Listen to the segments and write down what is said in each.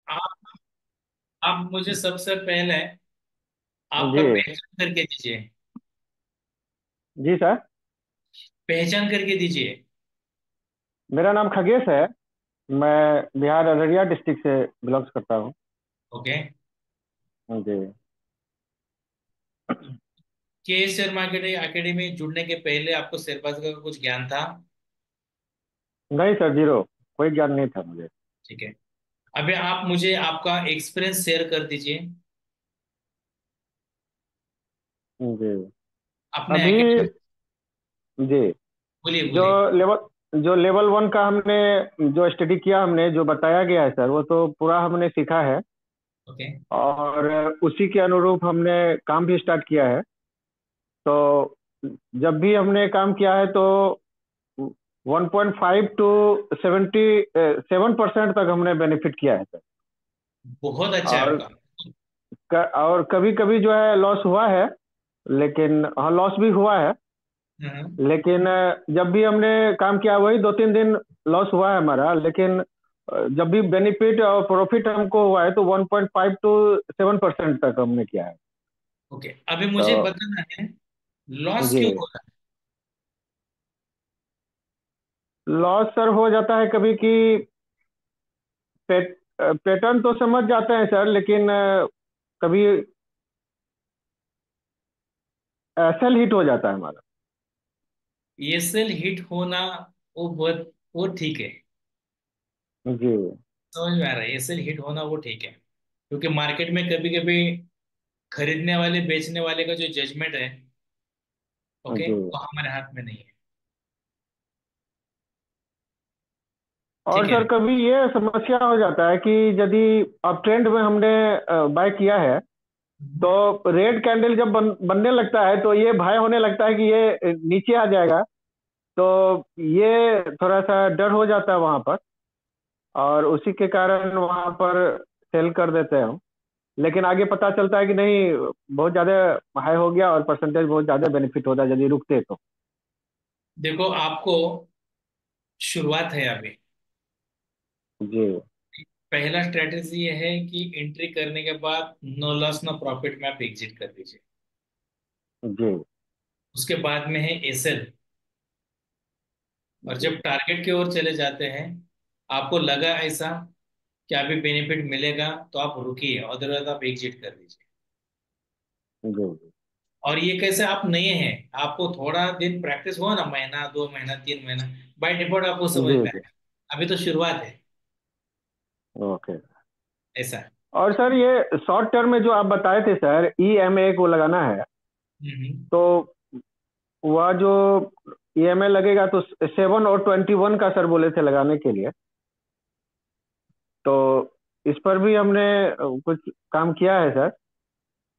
आप आप मुझे सबसे पहले आपका जी। पहचान करके दीजिए। जी सर। पहचान करके दीजिए। मेरा नाम खगेश है। मैं बिहार अररिया डिस्ट्रिक्ट से बिलोंग्स करता हूँ। ओके। जी। के शेयर मार्केट एकेडमी जुड़ने के पहले आपको शेयरबाजी का कुछ ज्ञान था? नहीं सर, जीरो। कोई ज्ञान नहीं था मुझे। ठीक है। अभी आप मुझे आपका एक्सपीरियंस शेयर कर दीजिए जी। अपने अभी। एकेडमी। जी। बोलिए जो बोलिए। लेवल 1 का हमने जो स्टडी किया, हमने जो बताया गया है सर, वो तो पूरा हमने सीखा है। ओके। और उसी के अनुरूप हमने काम भी स्टार्ट किया है। तो जब भी हमने काम किया है तो 1.5 टू 77% तक हमने बेनिफिट किया है सर। बहुत अच्छा है और आपका। और कभी कभी जो है लॉस हुआ है। लेकिन हाँ, लॉस भी हुआ है। हम्म। लेकिन जब भी हमने काम किया, वही 2-3 दिन लॉस हुआ है हमारा। लेकिन जब भी बेनिफिट और प्रॉफिट हमको हुआ है तो 1.5 टू 7% तक हमने किया है। ओके, अभी मुझे तो बताना है लॉस जी। क्यों हो रहा लॉस सर हो जाता है कभी कि पैटर्न तो समझ जाते हैं सर, लेकिन कभी एसएल हिट हो जाता है हमारा। है? ये सेल हिट होना वो ठीक है। जी। समझ में आ रहा है, ये सेल हिट होना वो ठीक है, क्योंकि मार्केट में कभी कभी खरीदने वाले बेचने वाले का जो जजमेंट है, ओके, जी। वो हमारे हाथ में नहीं है। और ठीक है। सर कभी ये समस्या हो जाता है कि यदि अब ट्रेंड में हमने बाय किया है, तो रेड कैंडल जब बनने लगता है तो ये भय होने लगता है कि ये नीचे आ जाएगा। तो ये थोड़ा सा डर हो जाता है वहां पर। और उसी के कारण वहां पर सेल कर देते हैं हम। लेकिन आगे पता चलता है कि नहीं, बहुत ज्यादा हाई हो गया और परसेंटेज बहुत ज्यादा बेनिफिट होता है यदि रुकते तो। देखो, आपको शुरुआत है अभी। जी। पहला स्ट्रेटेजी ये है कि एंट्री करने के बाद नो लॉस नो प्रॉफिट में आप एग्जिट कर दीजिए। जी। उसके बाद में है एसएल। और जी। जब टारगेट की ओर चले जाते हैं, आपको लगा ऐसा कि अभी बेनिफिट मिलेगा, तो आप रुकिए, अदरवाइज आप एग्जिट कर दीजिए। जी। और ये कैसे, आप नए हैं, आपको थोड़ा दिन प्रैक्टिस हुआ ना, महीना 2 महीना 3 महीना, बाय डिफॉल्ट आपको समझ जी। में जी। आएगा। अभी तो शुरुआत है। ओके। ऐसा है। और सर ये शॉर्ट टर्म में जो आप बताए थे सर, ईएमए को लगाना है, हम्म। तो वह जो ईएमए लगेगा तो 7 और 21 का सर बोले थे लगाने के लिए। तो इस पर भी हमने कुछ काम किया है सर।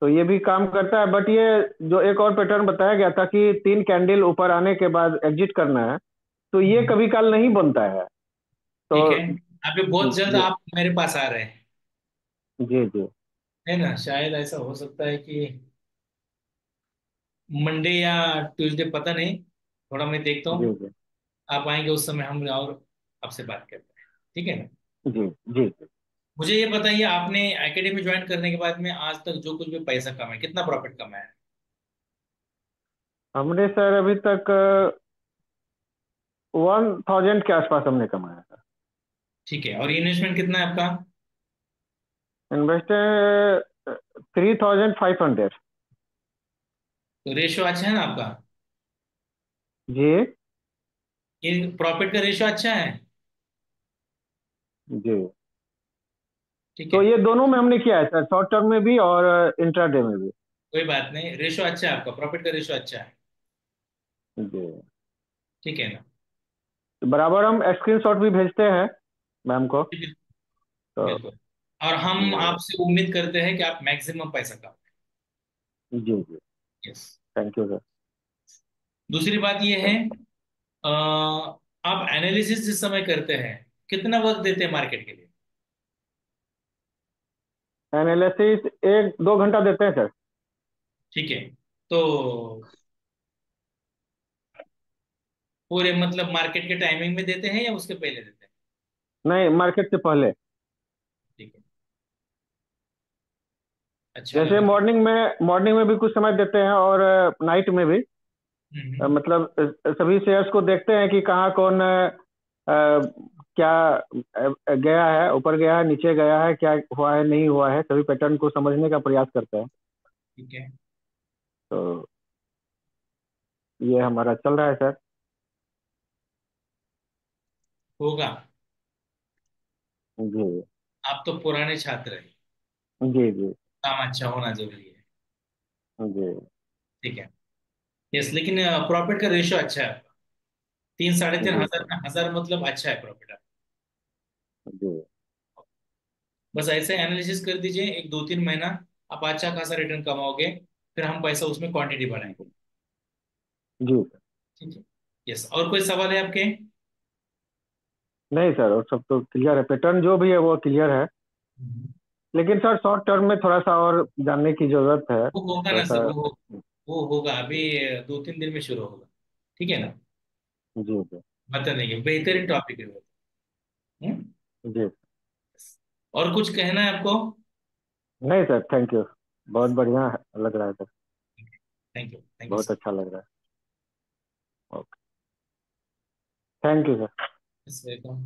तो ये भी काम करता है, बट ये जो एक और पैटर्न बताया गया था कि 3 कैंडल ऊपर आने के बाद एग्जिट करना है, तो ये हम्म। कभी काल नहीं बनता है। तो ठीक है। अभी बहुत जल्द जी। आप मेरे पास आ रहे हैं, जी। जी। है ना? शायद ऐसा हो सकता है कि मंडे या ट्यूसडे, पता नहीं, थोड़ा मैं देखता जी। हूँ। जी। आप आएंगे उस समय हम और आपसे बात करते हैं, ठीक है ना? जी। जी। जी। मुझे ये बताइए, आपने एकेडमी ज्वाइन करने के बाद में आज तक जो कुछ भी पैसा कमाया, कितना प्रॉफिट कमाया है? हमने सर अभी तक 1000 के आसपास हमने कमाया था। ठीक है, और इन्वेस्टमेंट कितना है आपका? इन्वेस्ट 3500। तो रेशियो अच्छा है ना आपका? जी। ये प्रॉफिट का रेशियो अच्छा है। जी। ठीक तो है। ये दोनों में हमने किया है सर, शॉर्ट टर्म में भी और इंट्राडे में भी। कोई बात नहीं, रेशियो अच्छा है आपका, प्रॉफिट का रेशियो अच्छा है। जी। ठीक है ना? तो बराबर हम स्क्रीनशॉट भी भेजते हैं मैम को। बिल्कुल। तो बिल्कुल। और हम जी। आपसे उम्मीद करते हैं कि आप मैक्सिमम पैसा कमाएं। जी। जी। यस। Thank you sir. दूसरी बात ये है, आप एनालिसिस जिस समय करते हैं, कितना वक्त देते हैं मार्केट के लिए? एनालिसिस 1-2 घंटा देते हैं सर। ठीक है। तो पूरे मतलब मार्केट के टाइमिंग में देते हैं या उसके पहले देते हैं? नहीं, मार्केट से पहले। ठीक है। अच्छा जैसे लगा। मॉर्निंग में भी कुछ समय देते हैं और नाइट में भी। हम्म। मतलब सभी शेयर्स को देखते हैं कि कहाँ कौन क्या गया है, ऊपर गया है, नीचे गया है, क्या हुआ है, नहीं हुआ है, सभी पैटर्न को समझने का प्रयास करते हैं। ठीक है। तो ये हमारा चल रहा है सर। होगा। जी आप तो पुराने छात्र हैं। जी जी काम अच्छा होना जरूरी है। जी ठीक है। यस, लेकिन प्रॉफिट का रेशियो अच्छा है आपका। तीन साढ़े तीन जी हजार सर। में हजार मतलब अच्छा है प्रॉफिट आपका। जी बस ऐसे एनालिसिस कर दीजिए, एक 2-3 महीना आप अच्छा खासा रिटर्न कमाओगे। फिर हम पैसा उसमें क्वांटिटी बढ़ाएंगे। जी सर। ठीक है। यस, और कोई सवाल है आपके? नहीं सर, और सब तो क्लियर है, पैटर्न जो भी है वो क्लियर है। हम्म। लेकिन सर शॉर्ट टर्म में थोड़ा सा और जानने की जरूरत है, वो होगा थोड़ा ना सर, सा। वो होगा अभी। 2-3 दिन में शुरू होगा। ठीक है ना? जी जी बता देंगे, बेहतरीन टॉपिक है वो। हम्म? जी। और कुछ कहना है आपको? नहीं सर, थैंक यू। बहुत बढ़िया लग रहा है sir. Thank you, thank you बहुत सर। अच्छा लग रहा है। Okay. Thank you sir. Welcome.